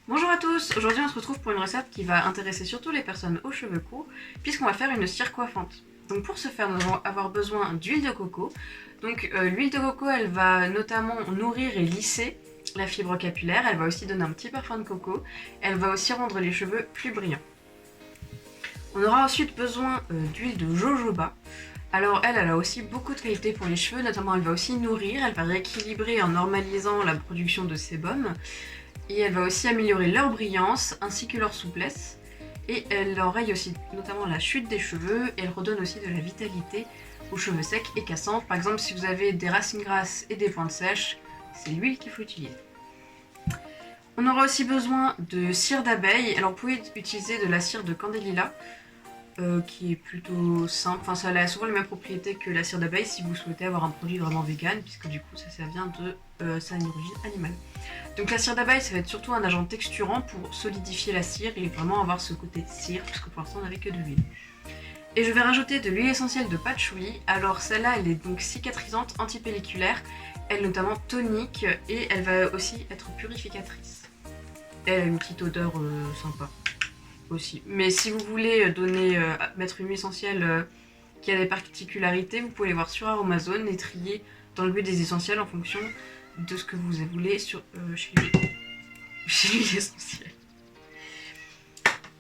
Bonjour à tous, aujourd'hui on se retrouve pour une recette qui va intéresser surtout les personnes aux cheveux courts puisqu'on va faire une cire coiffante. Donc pour ce faire nous allons avoir besoin d'huile de coco. Donc l'huile de coco elle va notamment nourrir et lisser la fibre capillaire, elle va aussi donner un petit parfum de coco, elle va aussi rendre les cheveux plus brillants. On aura ensuite besoin d'huile de jojoba. Alors elle a aussi beaucoup de qualités pour les cheveux, notamment elle va aussi nourrir, elle va rééquilibrer en normalisant la production de sébum. Et elle va aussi améliorer leur brillance ainsi que leur souplesse. Et elle enraye aussi notamment la chute des cheveux et elle redonne aussi de la vitalité aux cheveux secs et cassants. Par exemple, si vous avez des racines grasses et des pointes sèches, c'est l'huile qu'il faut utiliser. On aura aussi besoin de cire d'abeille. Alors vous pouvez utiliser de la cire de candélila qui est plutôt simple. Enfin, ça a souvent les mêmes propriétés que la cire d'abeille si vous souhaitez avoir un produit vraiment vegan, puisque du coup ça vient de ça a une origine animale. Donc la cire d'abeille, ça va être surtout un agent texturant pour solidifier la cire et vraiment avoir ce côté cire, puisque pour l'instant on n'avait que de l'huile. Et je vais rajouter de l'huile essentielle de patchouli. Alors celle-là, elle est donc cicatrisante, antipelliculaire, elle est notamment tonique et elle va aussi être purificatrice. Elle a une petite odeur sympa aussi. Mais si vous voulez mettre une huile essentielle qui a des particularités, vous pouvez les voir sur Aromazone et trier dans le but des essentiels en fonction de ce que vous voulez chez l'huile essentielle.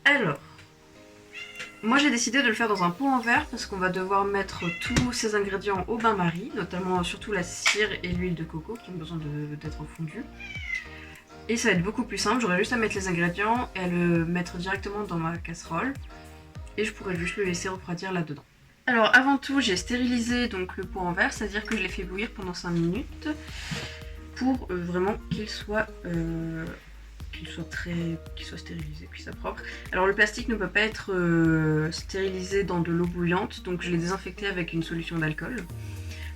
Alors, moi j'ai décidé de le faire dans un pot en verre parce qu'on va devoir mettre tous ces ingrédients au bain-marie, notamment surtout la cire et l'huile de coco qui ont besoin d'être fondues. Et ça va être beaucoup plus simple, j'aurai juste à mettre les ingrédients et à le mettre directement dans ma casserole. Et je pourrais juste le laisser refroidir là-dedans. Alors avant tout, j'ai stérilisé donc le pot en verre, c'est-à-dire que je l'ai fait bouillir pendant 5 minutes pour vraiment qu'il soit stérilisé, qu'il soit propre. Alors le plastique ne peut pas être stérilisé dans de l'eau bouillante, donc je l'ai désinfecté avec une solution d'alcool.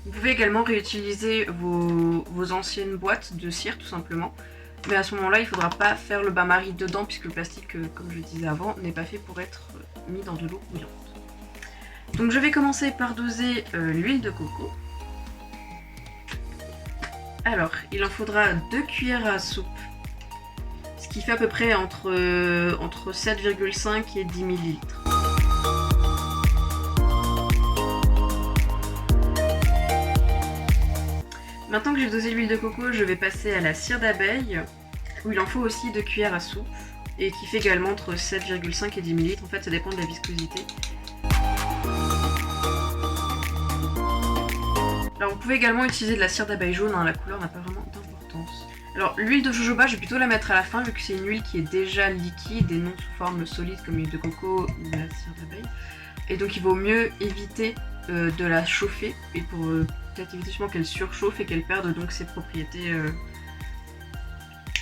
Vous pouvez également réutiliser vos anciennes boîtes de cire tout simplement. Mais à ce moment-là, il ne faudra pas faire le bain-marie dedans puisque le plastique, comme je le disais avant, n'est pas fait pour être mis dans de l'eau bouillante. Donc je vais commencer par doser l'huile de coco. Alors, il en faudra 2 cuillères à soupe, ce qui fait à peu près entre 7,5 et 10 ml. Maintenant que j'ai dosé l'huile de coco, je vais passer à la cire d'abeille, où il en faut aussi 2 cuillères à soupe, et qui fait également entre 7,5 et 10 ml. En fait, ça dépend de la viscosité. Alors vous pouvez également utiliser de la cire d'abeille jaune, hein, la couleur n'a pas vraiment d'importance. Alors l'huile de jojoba, je vais plutôt la mettre à la fin vu que c'est une huile qui est déjà liquide et non sous forme solide comme l'huile de coco ou la cire d'abeille. Et donc il vaut mieux éviter de la chauffer et pour peut-être éviter justement qu'elle surchauffe et qu'elle perde donc ses propriétés,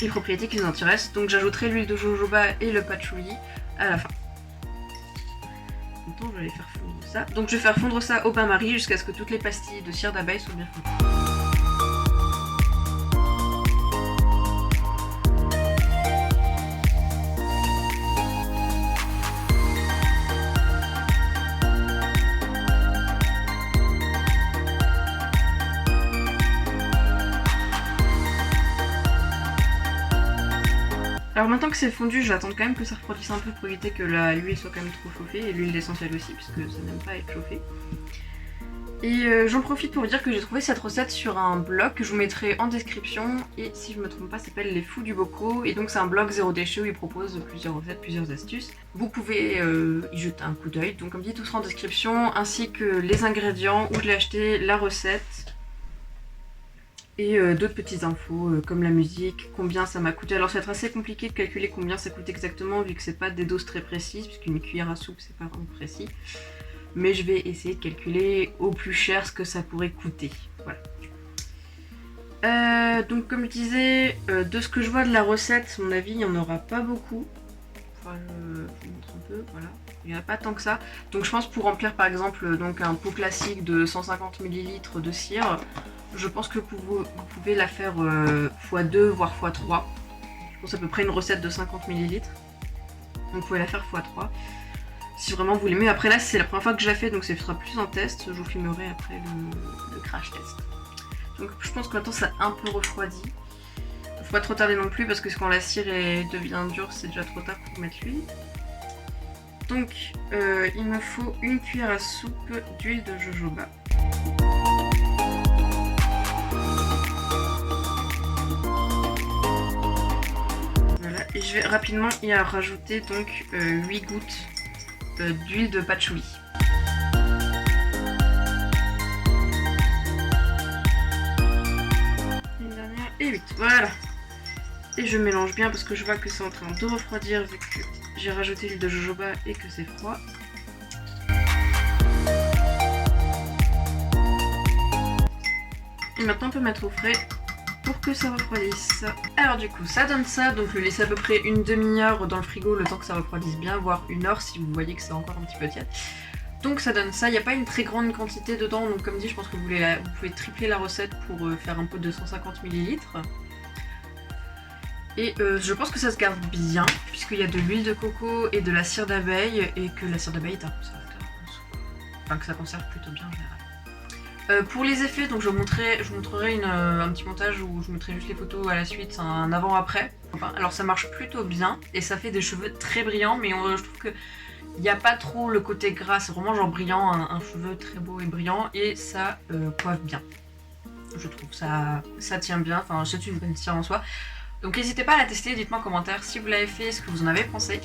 les propriétés qui nous intéressent. Donc j'ajouterai l'huile de jojoba et le patchouli à la fin. Maintenant je vais aller faire fondre ça. Donc je vais faire fondre ça au bain-marie jusqu'à ce que toutes les pastilles de cire d'abeille soient bien fondues. Alors maintenant que c'est fondu, je vais attendre quand même que ça refroidisse un peu pour éviter que l'huile soit quand même trop chauffée, et l'huile essentielle aussi, puisque ça n'aime pas être chauffé. Et j'en profite pour vous dire que j'ai trouvé cette recette sur un blog que je vous mettrai en description, et si je me trompe pas, ça s'appelle Les Fous du Bocaux, et donc c'est un blog zéro déchet où ils proposent plusieurs recettes, plusieurs astuces. Vous pouvez y jeter un coup d'œil, donc comme dit, tout sera en description, ainsi que les ingrédients, où je l'ai acheté, la recette, et d'autres petites infos comme la musique, combien ça m'a coûté. Alors ça va être assez compliqué de calculer combien ça coûte exactement vu que c'est pas des doses très précises, puisqu'une cuillère à soupe c'est pas vraiment précis. Mais je vais essayer de calculer au plus cher ce que ça pourrait coûter. Voilà. Donc comme je disais, de ce que je vois de la recette, à mon avis il n'y en aura pas beaucoup. Enfin, je vous montre un peu, voilà. Il n'y en a pas tant que ça. Donc je pense pour remplir par exemple donc, un pot classique de 150 ml de cire, je pense que vous pouvez la faire x2 voire x3. Je pense à peu près une recette de 50 ml. Donc vous pouvez la faire x3. Si vraiment vous l'aimez. Après là c'est la première fois que je la fais donc ce sera plus un test. Je vous filmerai après le crash test. Donc je pense que maintenant ça a un peu refroidi. Faut pas trop tarder non plus parce que quand la cire devient dure, c'est déjà trop tard pour mettre l'huile. Donc il me faut une cuillère à soupe d'huile de jojoba. Voilà, et je vais rapidement y rajouter donc 8 gouttes d'huile de patchouli. Une dernière et 8, voilà. Et je mélange bien parce que je vois que c'est en train de refroidir vu que j'ai rajouté l'huile de jojoba et que c'est froid. Et maintenant on peut mettre au frais pour que ça refroidisse. Alors du coup ça donne ça, donc le laisser à peu près une demi-heure dans le frigo le temps que ça refroidisse bien, voire une heure si vous voyez que c'est encore un petit peu tiède. Donc ça donne ça, il n'y a pas une très grande quantité dedans, donc comme dit je pense que vous pouvez tripler la recette pour faire un pot de 150 ml. Et je pense que ça se garde bien, puisqu'il y a de l'huile de coco et de la cire d'abeille, et que la cire d'abeille est un conservateur. Enfin, que ça conserve plutôt bien en général. Pour les effets, donc je vous montrerai un petit montage où je mettrai juste les photos à la suite, un avant-après. Enfin, alors ça marche plutôt bien, et ça fait des cheveux très brillants, mais je trouve que il n'y a pas trop le côté gras, c'est vraiment genre brillant, un cheveu très beau et brillant, et ça coiffe bien. Je trouve ça tient bien, enfin c'est une bonne cire en soi. Donc n'hésitez pas à la tester, dites-moi en commentaire si vous l'avez fait, ce que vous en avez pensé.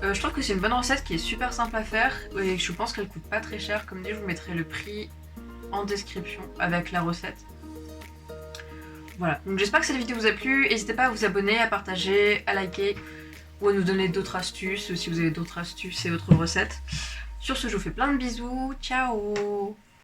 Je trouve que c'est une bonne recette qui est super simple à faire et je pense qu'elle coûte pas très cher. Comme dit, je vous mettrai le prix en description avec la recette. Voilà, donc j'espère que cette vidéo vous a plu. N'hésitez pas à vous abonner, à partager, à liker ou à nous donner d'autres astuces si vous avez d'autres astuces et autres recettes. Sur ce, je vous fais plein de bisous, ciao!